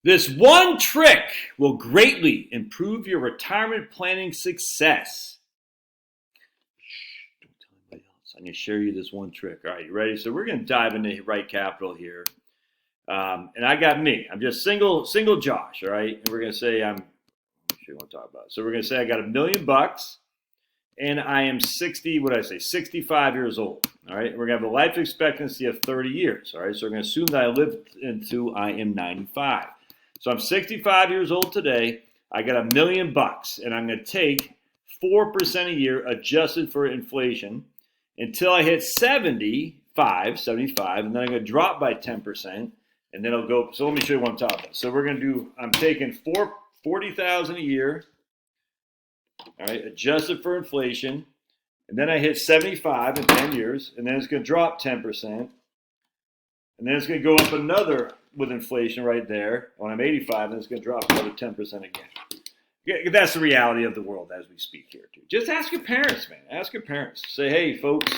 This one trick will greatly improve your retirement planning success. Shh, don't tell anybody else. I'm going to share you this one trick. All right, you ready? So we're going to dive into right capital here. And I got me. I'm just single Josh, all right? And we're going to say I'm sure you want to talk about it. So we're going to say I got $1 million and I am 65 years old. All right, we're gonna have a life expectancy of 30 years. All right, so we're gonna assume that I live until I am 95. So I'm 65 years old today. I got $1 million, and I'm gonna take 4% a year adjusted for inflation until I hit 75, and then I'm gonna drop by 10%, and then I'll go. So let me show you what I'm talking about. So we're gonna do. I'm taking 40,000 a year. All right, adjusted for inflation. And then I hit 75 in 10 years, and then it's going to drop 10%. And then it's going to go up another with inflation right there when I'm 85, and it's going to drop another 10% again. Yeah, that's the reality of the world as we speak here, too. Just ask your parents, man. Ask your parents. Say, hey, folks,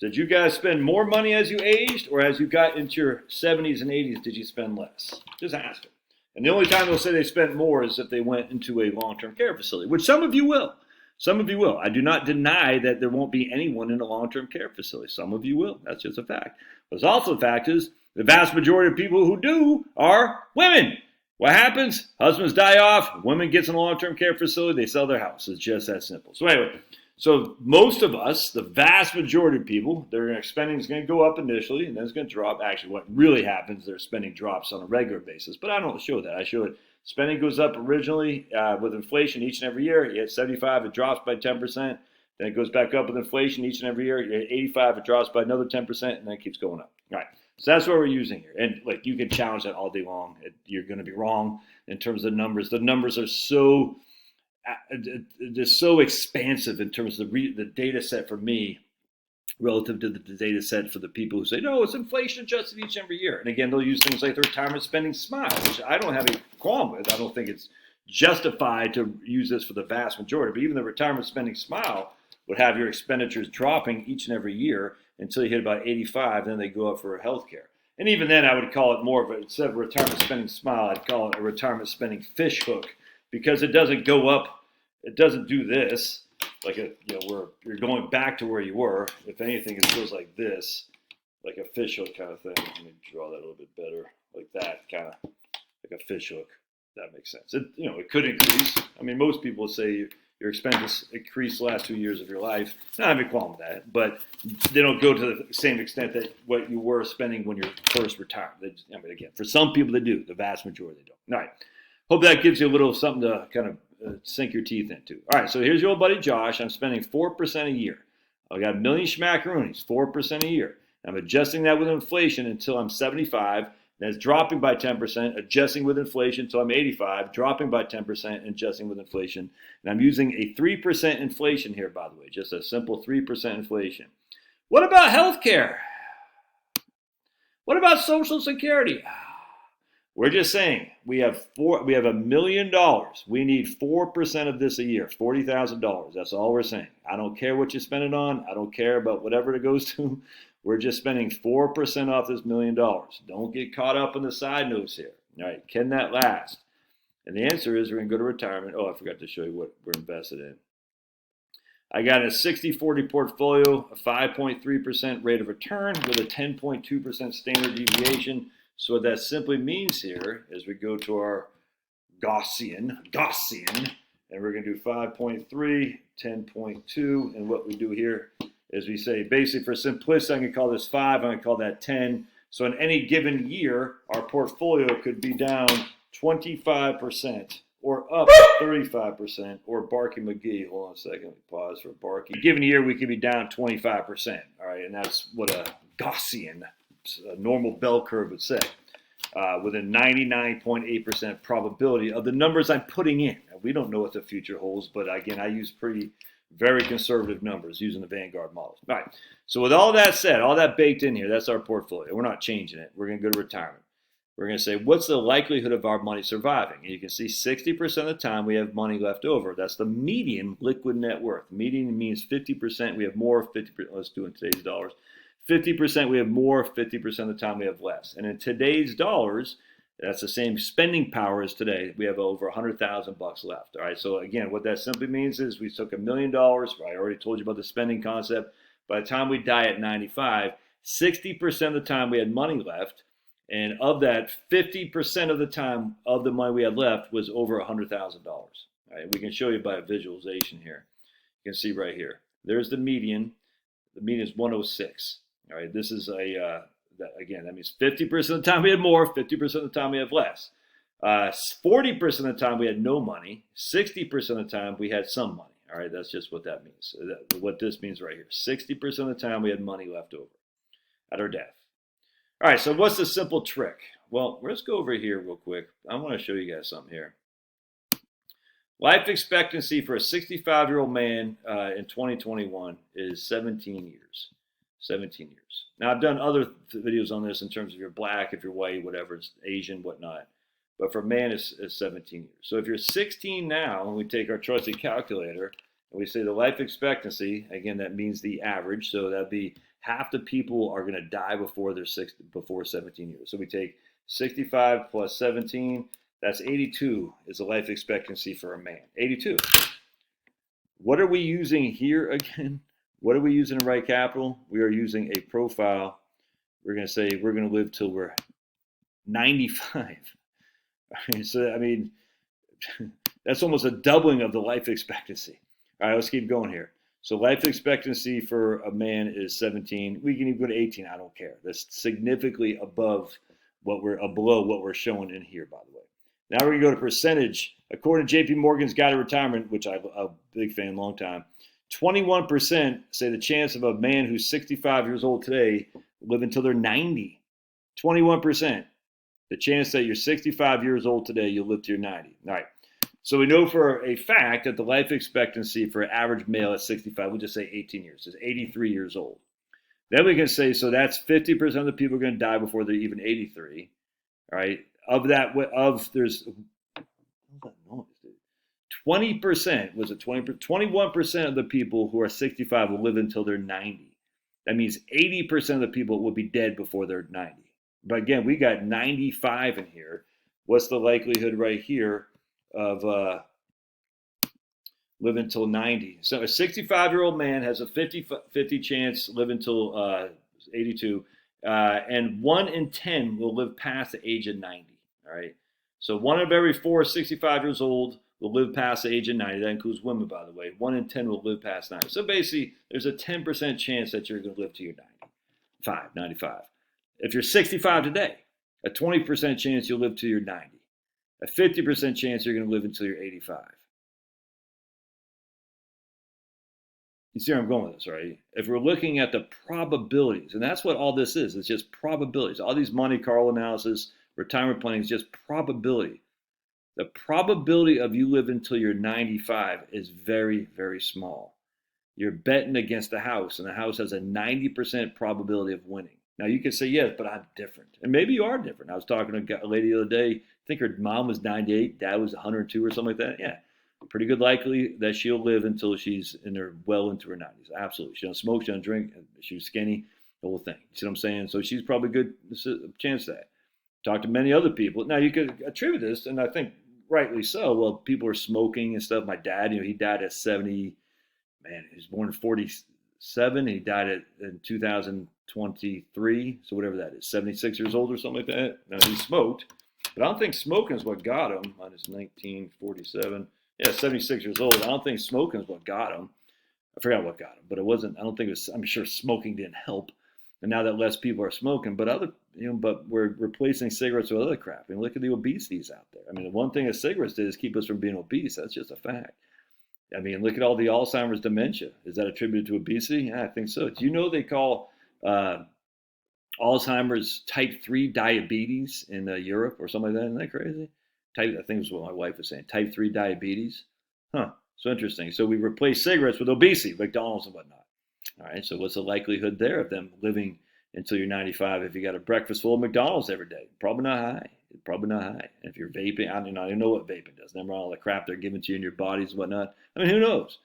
did you guys spend more money as you aged, or as you got into your 70s and 80s, did you spend less? Just ask them. And the only time they'll say they spent more is if they went into a long-term care facility, which some of you will. Some of you will. I do not deny that there won't be anyone in a long-term care facility. Some of you will. That's just a fact. But also the fact is the vast majority of people who do are women. What happens? Husbands die off. Women gets in a long-term care facility. They sell their house. It's just that simple. So anyway, so most of us, the vast majority of people, their spending is going to go up initially, and then it's going to drop. Actually, what really happens, their spending drops on a regular basis. But I don't show that. I show it. Spending goes up originally with inflation each and every year. You hit 75, it drops by 10%. Then it goes back up with inflation each and every year. You hit 85, it drops by another 10%, and then it keeps going up. All right. So that's what we're using here. And like you can challenge that all day long. You're going to be wrong in terms of the numbers. The numbers are so expansive in terms of the data set for me relative to the data set for the people who say, no, it's inflation adjusted each and every year. And again, they'll use things like the retirement spending smile, which I don't have a qualm with. I don't think it's justified to use this for the vast majority. But even the retirement spending smile would have your expenditures dropping each and every year until you hit about 85, then they go up for health care. And even then, I would call it more of a, instead of a retirement spending smile, I'd call it a retirement spending fish hook, because it doesn't go up, it doesn't do this. Like where you're going back to where you were. If anything, it goes like this, like a fish hook kind of thing. Let me draw that a little bit better, like that, kind of like a fish hook. That makes sense. It could increase. I mean, most people say your expenses increase the last 2 years of your life. I don't have a qualm with that, but they don't go to the same extent that what you were spending when you first retired. Again, for some people they do. The vast majority they don't. All right. Hope that gives you a little something to kind of sink your teeth into. All right, so here's your old buddy Josh. I'm spending 4% a year. I got $1 million schmackaroonies, 4% a year. I'm adjusting that with inflation until I'm 75. Then it's dropping by 10%, adjusting with inflation until I'm 85, dropping by 10%, adjusting with inflation. And I'm using a 3% inflation here, by the way, just a simple 3% inflation. What about health care? What about Social Security? We're just saying we have $1 million. We need 4% of this a year, $40,000. That's all we're saying. I don't care what you spend it on. I don't care about whatever it goes to. We're just spending 4% off this $1 million. Don't get caught up in the side notes here. All right, can that last? And the answer is we're going to go to retirement. Oh, I forgot to show you what we're invested in. I got a 60-40 portfolio, a 5.3% rate of return with a 10.2% standard deviation. So what that simply means here is we go to our Gaussian, and we're going to do 5.3, 10.2, and what we do here is we say, basically for simplicity, I'm going to call this 5, I'm going to call that 10. So in any given year, our portfolio could be down 25% or up 35%, or Barky McGee, hold on a second, pause for Barky. In a given year, we could be down 25%, all right, and that's what a Gaussian, a normal bell curve would say, with a 99.8% probability of the numbers I'm putting in. Now, we don't know what the future holds, but again, I use very conservative numbers using the Vanguard models. All right, so with all that said, all that baked in here, that's our portfolio. We're not changing it. We're going to go to retirement. We're going to say, what's the likelihood of our money surviving? And you can see 60% of the time we have money left over. That's the median liquid net worth. Median means 50% we have more, 50%, let's do it in today's dollars. 50% we have more, 50% of the time we have less. And in today's dollars, That's the same spending power as today. We have over $100,000 left. All right. So again, what that simply means is we took $1 million. I already told you about the spending concept. By the time we die at 95, 60% of the time we had money left. And of that, 50% of the time of the money we had left was over $100,000. All right. We can show you by a visualization here. You can see right here. There's the median. The median is 106. All right. This is again, that means 50% of the time we had more, 50% of the time we have less. 40% of the time we had no money, 60% of the time we had some money. All right, that's just what that means. What this means right here. 60% of the time we had money left over at our death. All right, so what's the simple trick? Well, let's go over here real quick. I want to show you guys something here. Life expectancy for a 65-year-old man in 2021 is 17 years. 17 years. Now, I've done other videos on this in terms of you're black, if you're white, whatever, it's Asian, whatnot. But for man, it's 17 years. So if you're 16 now, and we take our trusted calculator, and we say the life expectancy, again, that means the average. So that'd be half the people are going to die before 17 years. So we take 65 plus 17, that's 82 is the life expectancy for a man. 82. What are we using here again? What are we using in right capital? We are using a profile. We're going to say we're going to live till we're 95. So, I mean, that's almost a doubling of the life expectancy. All right, let's keep going here. So life expectancy for a man is 17. We can even go to 18. I don't care. That's significantly above below what we're showing in here, by the way. Now we're going to go to percentage. According to JP Morgan's Guide to Retirement, which I'm a big fan, long time, 21% say the chance of a man who's 65 years old today live until they're 90. 21%. The chance that you're 65 years old today, you'll live to your 90. All right. So we know for a fact that the life expectancy for an average male at 65, we'll just say 18 years, is 83 years old. Then we can say, so that's 50% of the people are going to die before they're even 83. All right. Of that, there's 20%, was it 20%? 21% of the people who are 65 will live until they're 90. That means 80% of the people will be dead before they're 90. But again, we got 95 in here. What's the likelihood right here of living until 90? So a 65-year-old man has a 50-50 chance to live until 82, and 1 in 10 will live past the age of 90. All right. So 1 of every 4 65 years old will live past the age of 90. That includes women, by the way. 1 in 10 will live past 90. So basically, there's a 10% chance that you're going to live to your 95. If you're 65 today, a 20% chance you'll live to your 90. A 50% chance you're going to live until you're 85. You see where I'm going with this, right? If we're looking at the probabilities, and that's what all this is, it's just probabilities. All these Monte Carlo analysis, retirement planning is just probability. The probability of you living until you're 95 is very, very small. You're betting against the house, and the house has a 90% probability of winning. Now, you could say, yes, but I'm different. And maybe you are different. I was talking to a lady the other day. I think her mom was 98, dad was 102 or something like that. Yeah, pretty good likely that she'll live until she's well into her 90s. Absolutely. She don't smoke, she don't drink, she was skinny, the whole thing. You see what I'm saying? So she's probably a good chance of that. Talk to many other people. Now, you could attribute this, and I think rightly so. Well, people are smoking and stuff. My dad, he died at 70. Man, he was born in 47. He died in 2023. So whatever that is, 76 years old or something like that. Now, he smoked, but I don't think smoking is what got him. Mine is 1947. Yeah, 76 years old. I don't think smoking is what got him. I forgot what got him, but it wasn't. I don't think it was. I'm sure smoking didn't help. And now that less people are smoking, but we're replacing cigarettes with other crap. I mean, look at the obesities out there. I mean, the one thing that cigarettes did is keep us from being obese. That's just a fact. I mean, look at all the Alzheimer's dementia. Is that attributed to obesity? Yeah, I think so. Do you know they call Alzheimer's type 3 diabetes in Europe or something like that? Isn't that crazy? I think it's what my wife was saying. Type 3 diabetes. Huh. So interesting. So we replace cigarettes with obesity, McDonald's and whatnot. All right. So what's the likelihood there of them living until you're 95 if you got a breakfast full of McDonald's every day? Probably not high. Probably not high. And if you're vaping, I don't know what vaping does. Never mind all the crap they're giving to you in your bodies and whatnot. I mean, who knows?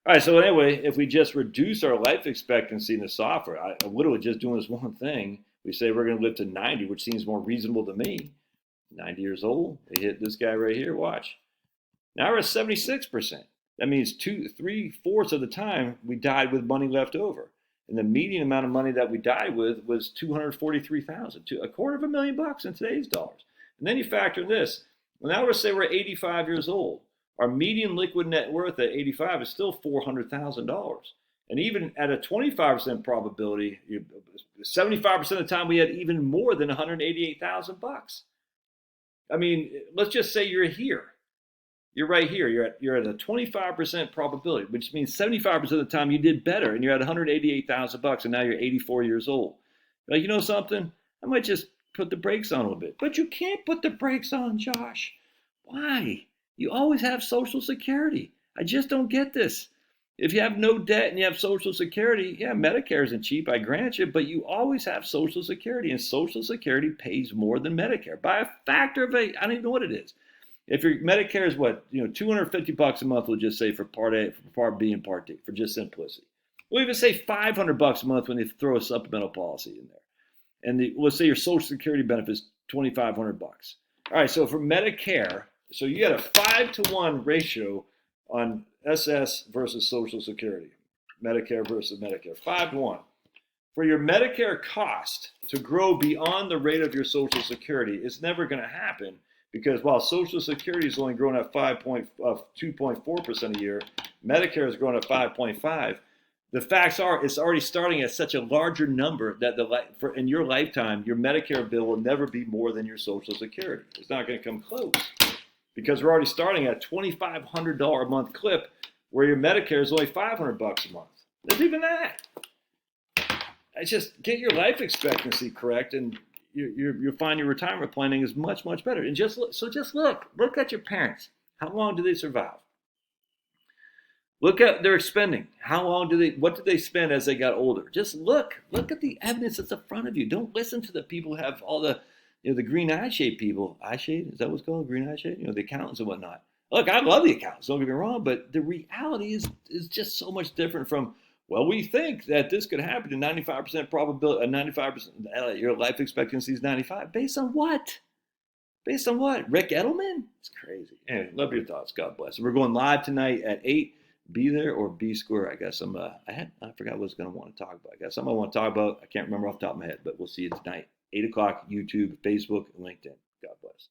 All right. So anyway, if we just reduce our life expectancy in the software, I literally just doing this one thing. We say we're going to live to 90, which seems more reasonable to me. 90 years old. They hit this guy right here. Watch. Now we're at 76%. That means 3/4 of the time we died with money left over. And the median amount of money that we died with was $243,000, $250,000 in today's dollars. And then you factor this. Well, now we're say we're 85 years old. Our median liquid net worth at 85 is still $400,000. And even at a 25% probability, 75% of the time we had even more than $188,000. I mean, let's just say you're here. You're right here. You're at a 25% probability, which means 75% of the time you did better, and you're at $188,000, and now you're 84 years old. Like, you know something? I might just put the brakes on a little bit. But you can't put the brakes on, Josh. Why? You always have Social Security. I just don't get this. If you have no debt and you have Social Security, yeah, Medicare isn't cheap, I grant you, but you always have Social Security, and Social Security pays more than Medicare by a factor of I don't even know what it is. If your Medicare is what, $250 a month, we'll just say for Part A, for Part B, and Part D, for just simplicity. We'll even say $500 a month when they throw a supplemental policy in there. And let's say your Social Security benefit is $2,500. All right, so for Medicare, so you got a 5-to-1 ratio on SS versus Social Security, Medicare versus Medicare, 5-to-1. For your Medicare cost to grow beyond the rate of your Social Security, it's never going to happen. Because while Social Security is only growing at 2.4% a year, Medicare is growing at 5.5%. The facts are it's already starting at such a larger number that in your lifetime, your Medicare bill will never be more than your Social Security. It's not going to come close because we're already starting at a $2,500 a month clip where your Medicare is only $500 a month. There's even that. It's just get your life expectancy correct and you'll find your retirement planning is much, much better. And just look at your parents. How long do they survive? Look at their spending. What did they spend as they got older? Just look at the evidence that's in front of you. Don't listen to the people who have all the green eye shade people. Eye shade, is that what's called? Green eye shade? The accountants and whatnot. Look, I love the accountants, don't get me wrong, but the reality is just so much different from, well, we think that this could happen to 95% probability, 95%, your life expectancy is 95. Based on what? Based on what? Rick Edelman? It's crazy. Anyway, love your thoughts. God bless. We're going live tonight at 8. Be there or be square. I guess I forgot what I was going to want to talk about. I got something I want to talk about. I can't remember off the top of my head, but we'll see you tonight. 8 o'clock, YouTube, Facebook, and LinkedIn. God bless.